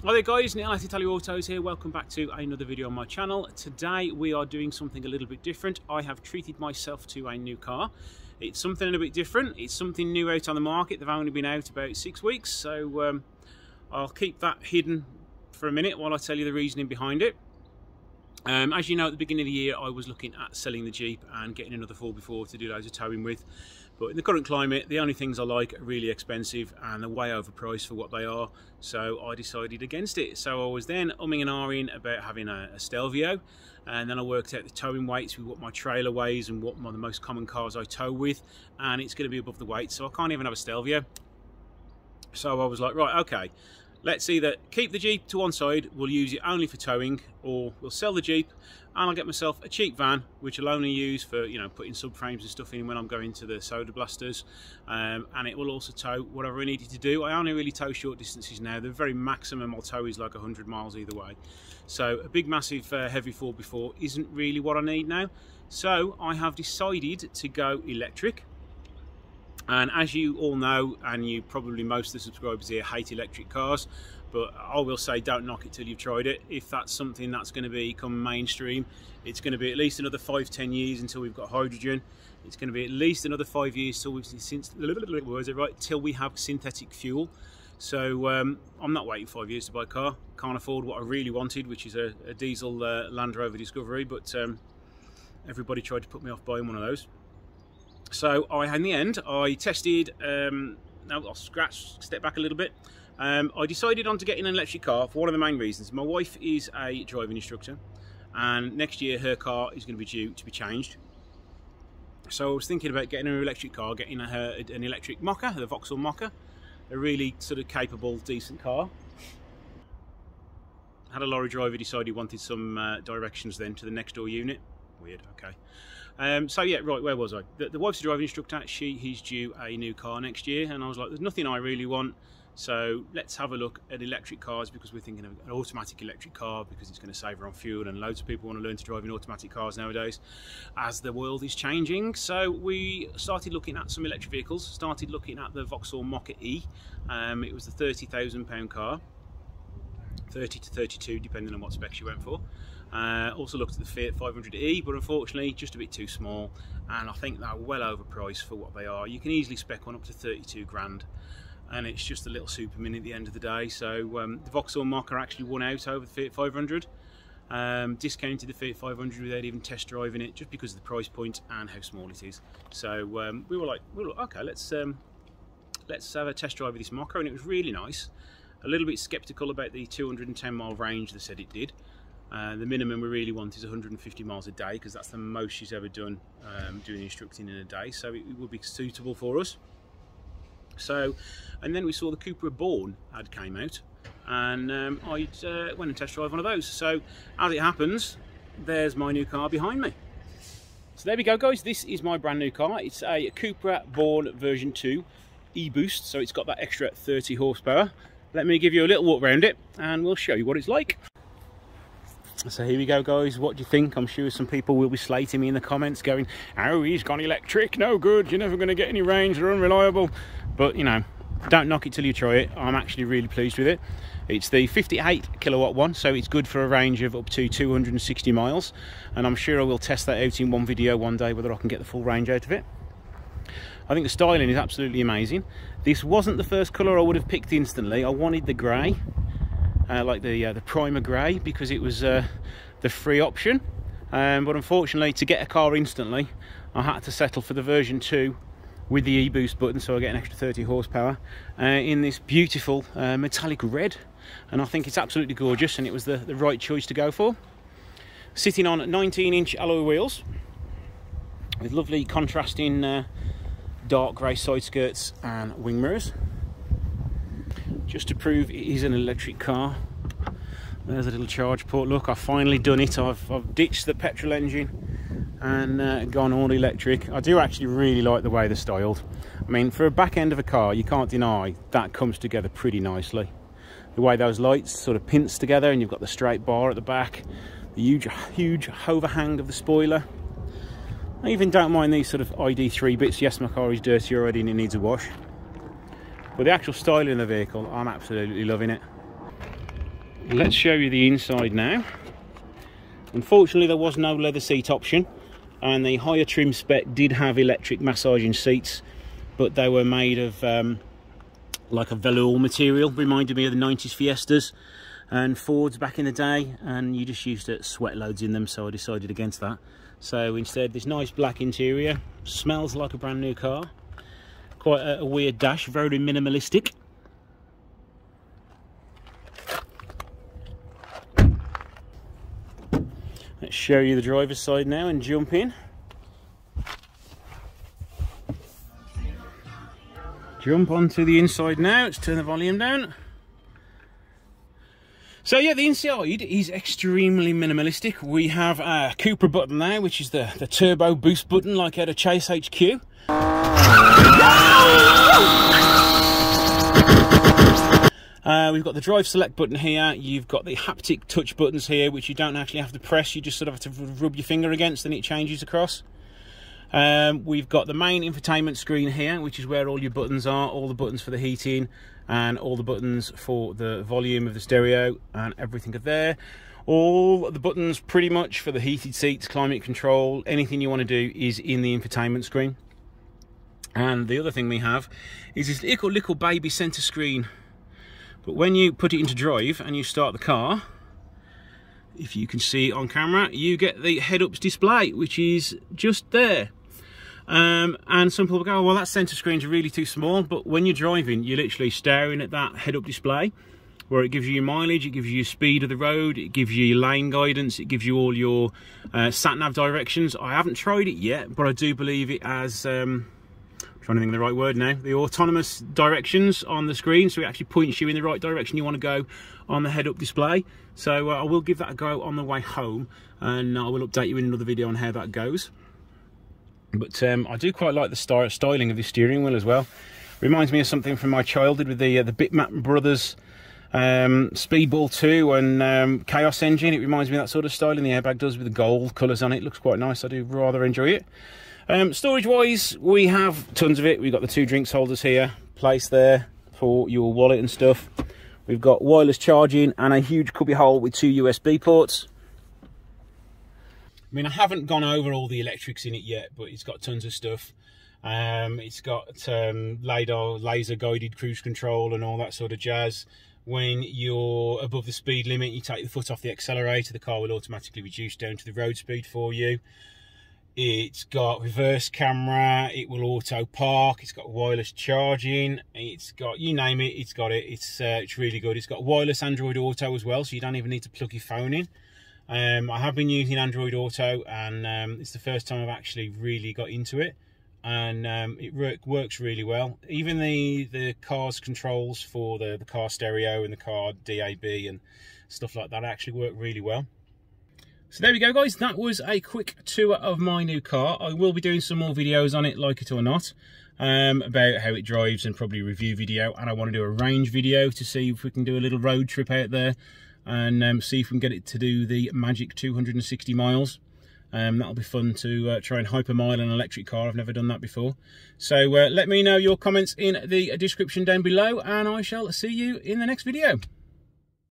Hi there guys, Neil at Italia Autos here. Welcome back to another video on my channel. Today we are doing something a little bit different. I have treated myself to a new car. It's something a little bit different. It's something new out on the market. They've only been out about 6 weeks, so I'll keep that hidden for a minute while I tell you the reasoning behind it. As you know, at the beginning of the year I was looking at selling the Jeep and getting another 4x4 to do loads of towing with. But in the current climate, the only things I like are really expensive and they're way overpriced for what they are. So I decided against it. So I was then umming and ahhing about having a Stelvio. And then I worked out the towing weights with what my trailer weighs and what the most common cars I tow with. And it's going to be above the weight, so I can't even have a Stelvio. So I was like, right, okay. Let's either keep the Jeep to one side, we'll use it only for towing, or we'll sell the Jeep and I'll get myself a cheap van, which I'll only use for, you know, putting subframes and stuff in when I'm going to the soda blasters, and it will also tow whatever I needed to do. I only really tow short distances now. The very maximum I'll tow is like 100 miles either way. So a big, massive, heavy 4x4 isn't really what I need now. So I have decided to go electric. And as you all know, and you probably most of the subscribers here hate electric cars, but I will say don't knock it till you've tried it. If that's something that's going to become mainstream, it's going to be at least another 5-10 years until we've got hydrogen. It's going to be at least another 5 years till we have synthetic fuel. So I'm not waiting 5 years to buy a car. Can't afford what I really wanted, which is a diesel Land Rover Discovery, but everybody tried to put me off buying one of those. So in the end, I tested, I'll step back a little bit. I decided on to getting an electric car for one of the main reasons. My wife is a driving instructor and next year her car is going to be due to be changed. So I was thinking about getting her electric car, getting her an electric Mocha, the Vauxhall Mocha, a really sort of capable, decent car. Had a lorry driver decide he wanted some directions then to the next door unit. Weird, okay. So yeah, right, where was I? The wife's a driving instructor. He's due a new car next year, and I was like, there's nothing I really want, so let's have a look at electric cars, because we're thinking of an automatic electric car because it's going to save her on fuel, and loads of people want to learn to drive in automatic cars nowadays as the world is changing. So we started looking at some electric vehicles, started looking at the Vauxhall Mocha E. It was the £30,000 car, 30 to 32 depending on what specs you went for. Also looked at the Fiat 500e, but unfortunately just a bit too small, and I think they're well overpriced for what they are. You can easily spec one up to 32 grand, and it's just a little super mini at the end of the day. So the Vauxhall Mocha actually won out over the Fiat 500. Discounted the Fiat 500 without even test driving it, just because of the price point and how small it is. So we were like, okay, let's have a test drive of this Mocha, and it was really nice. A little bit skeptical about the 210 mile range they said it did. The minimum we really want is 150 miles a day, because that's the most she's ever done doing instructing in a day, so it would be suitable for us. So, and then we saw the Cupra Born ad came out, and I went and test drive one of those. So as it happens, there's my new car behind me. So there we go guys, this is my brand new car. It's a Cupra Born version 2 e-boost, so it's got that extra 30 horsepower. Let me give you a little walk around it and we'll show you what it's like. So here we go guys, what do you think? I'm sure some people will be slating me in the comments going, oh, he's gone electric, no good, you're never going to get any range, they're unreliable. But you know, don't knock it till you try it. I'm actually really pleased with it. It's the 58 kilowatt one, so it's good for a range of up to 260 miles, and I'm sure I will test that out in one video one day, whether I can get the full range out of it. I think the styling is absolutely amazing. This wasn't the first colour I would have picked instantly. I wanted the grey, like the primer grey, because it was the free option. But unfortunately, to get a car instantly, I had to settle for the version 2 with the e-boost button, so I get an extra 30 horsepower in this beautiful metallic red. And I think it's absolutely gorgeous, and it was the right choice to go for. Sitting on 19-inch alloy wheels with lovely contrasting dark grey side skirts and wing mirrors, just to prove it is an electric car. There's a little charge port. Look, I've finally done it. I've ditched the petrol engine and gone all electric. I do actually really like the way they're styled. I mean, for a back end of a car, you can't deny that comes together pretty nicely. The way those lights sort of pinch together, and you've got the straight bar at the back, the huge overhang of the spoiler. I even don't mind these sort of ID3 bits. Yes, my car is dirty already and it needs a wash, but the actual styling of the vehicle, I'm absolutely loving it. let's show you the inside now. Unfortunately, there was no leather seat option, and the higher trim spec did have electric massaging seats, but they were made of like a velour material. Reminded me of the 90s Fiestas and Fords back in the day, and you just used to sweat loads in them, so I decided against that. So instead, this nice black interior, smells like a brand new car. Quite a weird dash, very minimalistic. Let's show you the driver's side now and jump in. Jump onto the inside now. Let's turn the volume down. So yeah, the inside is extremely minimalistic. We have a Cooper button now, which is the turbo boost button like out of Chase HQ. We've got the drive select button here. You've got the haptic touch buttons here, which you don't actually have to press. You just sort of have to rub your finger against and it changes across. We've got the main infotainment screen here, which is where all your buttons are, all the buttons for the heating and all the buttons for the volume of the stereo and everything are there. All the buttons pretty much for the heated seats, climate control, anything you want to do is in the infotainment screen. And the other thing we have is this little baby center screen. But when you put it into drive and you start the car, if you can see on camera, you get the head-ups display, which is just there. And some people go, oh, well, that center screen's really too small. But when you're driving, you're literally staring at that head-up display, where it gives you your mileage, it gives you your speed of the road, it gives you your lane guidance, it gives you all your sat-nav directions. I haven't tried it yet, but I do believe it has, I'm trying to think of the right word now, the autonomous directions on the screen, so it actually points you in the right direction you want to go on the head-up display. So I will give that a go on the way home, and I will update you in another video on how that goes. But I do quite like the styling of the steering wheel as well. Reminds me of something from my childhood with the Bitmap Brothers Speedball 2 and Chaos engine. It reminds me of that sort of styling the airbag does with the gold colours on it. It looks quite nice. I do rather enjoy it. Storage wise, we have tons of it. We've got the 2 drinks holders here, place there for your wallet and stuff. We've got wireless charging and a huge cubby hole with 2 USB ports. I mean, I haven't gone over all the electrics in it yet, but it's got tons of stuff. It's got laser guided cruise control and all that sort of jazz. When you're above the speed limit, you take the foot off the accelerator, the car will automatically reduce down to the road speed for you. It's got reverse camera, it will auto park, it's got wireless charging, it's got, you name it, it's got it. It's really good. It's got wireless Android Auto as well, so you don't even need to plug your phone in. I have been using Android Auto, and it's the first time I've actually really got into it, and it works really well. Even the car's controls for the car stereo and the car DAB and stuff like that actually work really well. So there we go, guys. That was a quick tour of my new car. I will be doing some more videos on it, like it or not, about how it drives, and probably a review video. And I want to do a range video to see if we can do a little road trip out there and see if we can get it to do the magic 260 miles. That'll be fun to try and hypermile an electric car. I've never done that before. So let me know your comments in the description down below, and I shall see you in the next video.